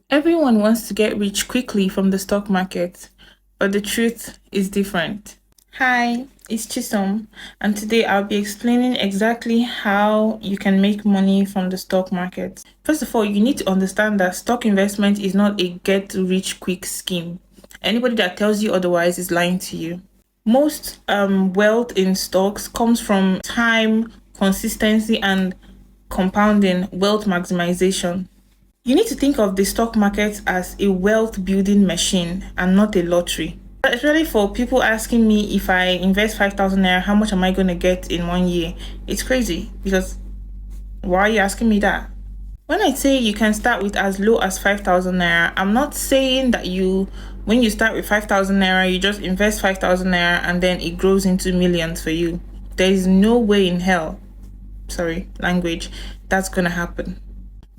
Everyone wants to get rich quickly from the stock market, but the truth is different. Hi, it's Chisom, and today I'll be explaining exactly how you can make money from the stock market. First of all, you need to understand that stock investment is not a get rich quick scheme. Anybody that tells you otherwise is lying to you. Most wealth in stocks comes from time, consistency, and compounding wealth maximization. You need to think of the stock market as a wealth building machine and not a lottery. Especially for people asking me, if I invest 5,000 naira, how much am I going to get in 1 year? It's crazy, because why are you asking me that? When I say you can start with as low as 5,000 naira, I'm not saying that when you start with 5,000 naira, you just invest 5,000 naira and then it grows into millions for you. There is no way in hell, sorry, language, that's going to happen.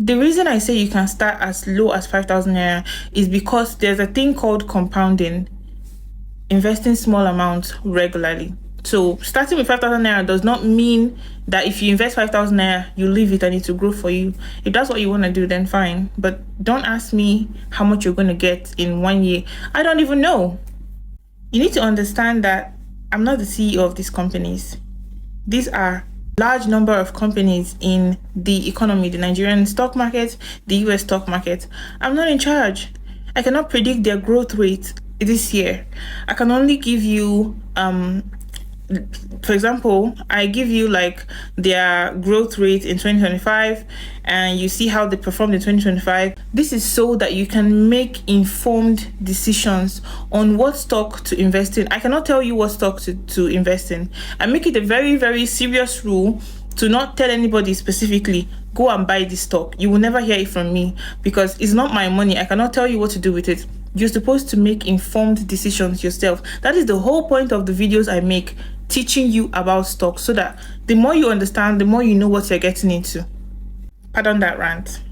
The reason I say you can start as low as 5,000 naira is because there's a thing called compounding, investing small amounts regularly. So starting with 5,000 naira does not mean that if you invest 5,000 naira, you leave it and it will grow for you. If that's what you want to do, then fine. But don't ask me how much you're going to get in 1 year. I don't even know. You need to understand that I'm not the CEO of these companies. These are large number of companies in the economy, the Nigerian stock market, the US stock market. I'm not in charge. I cannot predict their growth rate this year. I can only give you for example, I give you like their growth rate in 2025, and you see how they performed in 2025. This is so that you can make informed decisions on what stock to invest in. I cannot tell you what stock to invest in. I make it a very, very serious rule to not tell anybody specifically, go and buy this stock. You will never hear it from me, because it's not my money. I cannot tell you what to do with it. You're supposed to make informed decisions yourself. That is the whole point of the videos I make, teaching you about stocks, so that the more you understand, the more you know what you're getting into. Pardon that rant.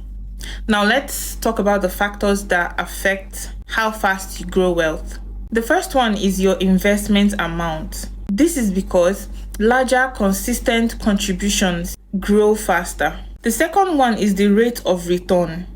Now let's talk about the factors that affect how fast you grow wealth. The first one is your investment amount. This is because larger, consistent contributions grow faster. The second one is the rate of return.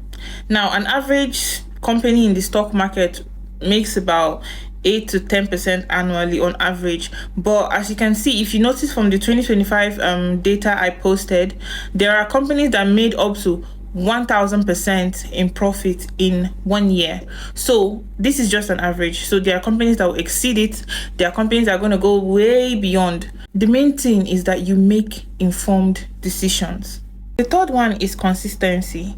Now, an average company in the stock market makes about 8 to 10% annually on average. But as you can see, if you notice from the 2025 data I posted, there are companies that made up to 1,000% in profit in 1 year. So this is just an average. So there are companies that will exceed it. There are companies that are going to go way beyond. The main thing is that you make informed decisions. The third one is consistency.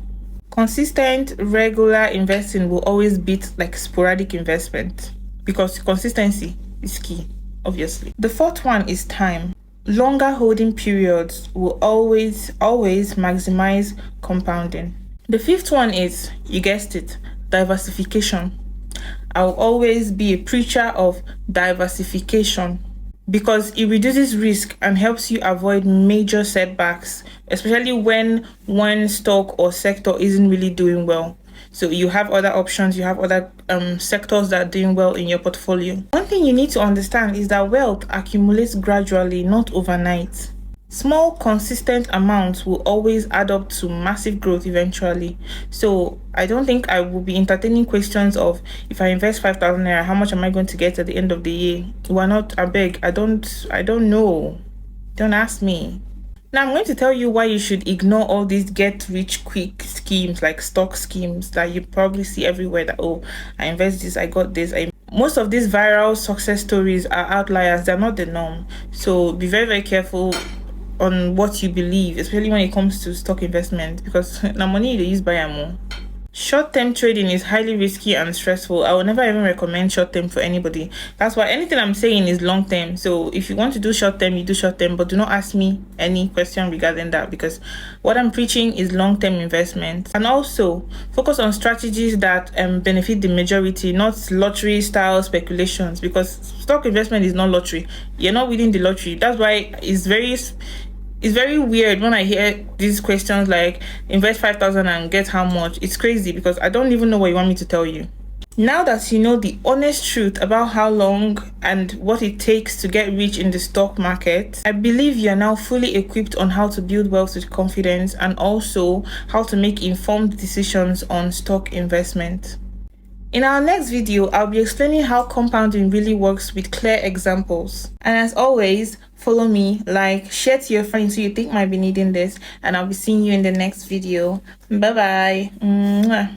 Consistent, regular investing will always beat like sporadic investment, because consistency is key, obviously. The fourth one is time. Longer holding periods will always maximize compounding. The fifth one is, you guessed it, diversification. I'll always be a preacher of diversification, because it reduces risk and helps you avoid major setbacks, especially when one stock or sector isn't really doing well. So you have other options, you have other sectors that are doing well in your portfolio. One thing you need to understand is that wealth accumulates gradually, not overnight. Small, consistent amounts will always add up to massive growth eventually. So I don't think I will be entertaining questions of, if I invest 5,000 naira, how much am I going to get at the end of the year? Why not? I beg. I don't know. Don't ask me. Now I'm going to tell you why you should ignore all these get rich quick schemes, like stock schemes that you probably see everywhere, that, oh, I invest this, I got this. Most of these viral success stories are outliers. They're not the norm. So be very, very careful on what you believe, especially when it comes to stock investment, because the money they use buy more. Short-term trading is highly risky and stressful. I will never even recommend short-term for anybody. That's why anything I'm saying is long-term. So if you want to do short-term, you do short-term, but do not ask me any question regarding that, because what I'm preaching is long-term investment. And also focus on strategies that benefit the majority, not lottery-style speculations, because stock investment is not lottery. You're not winning the lottery. That's why it's very weird when I hear these questions like, invest 5,000 and get how much. It's crazy, because I don't even know what you want me to tell you. Now that you know the honest truth about how long and what it takes to get rich in the stock market, I believe you are now fully equipped on how to build wealth with confidence and also how to make informed decisions on stock investment. In our next video, I'll be explaining how compounding really works with clear examples. And as always, follow me, like, share to your friends who you think might be needing this, and I'll be seeing you in the next video. Bye bye. Mwah.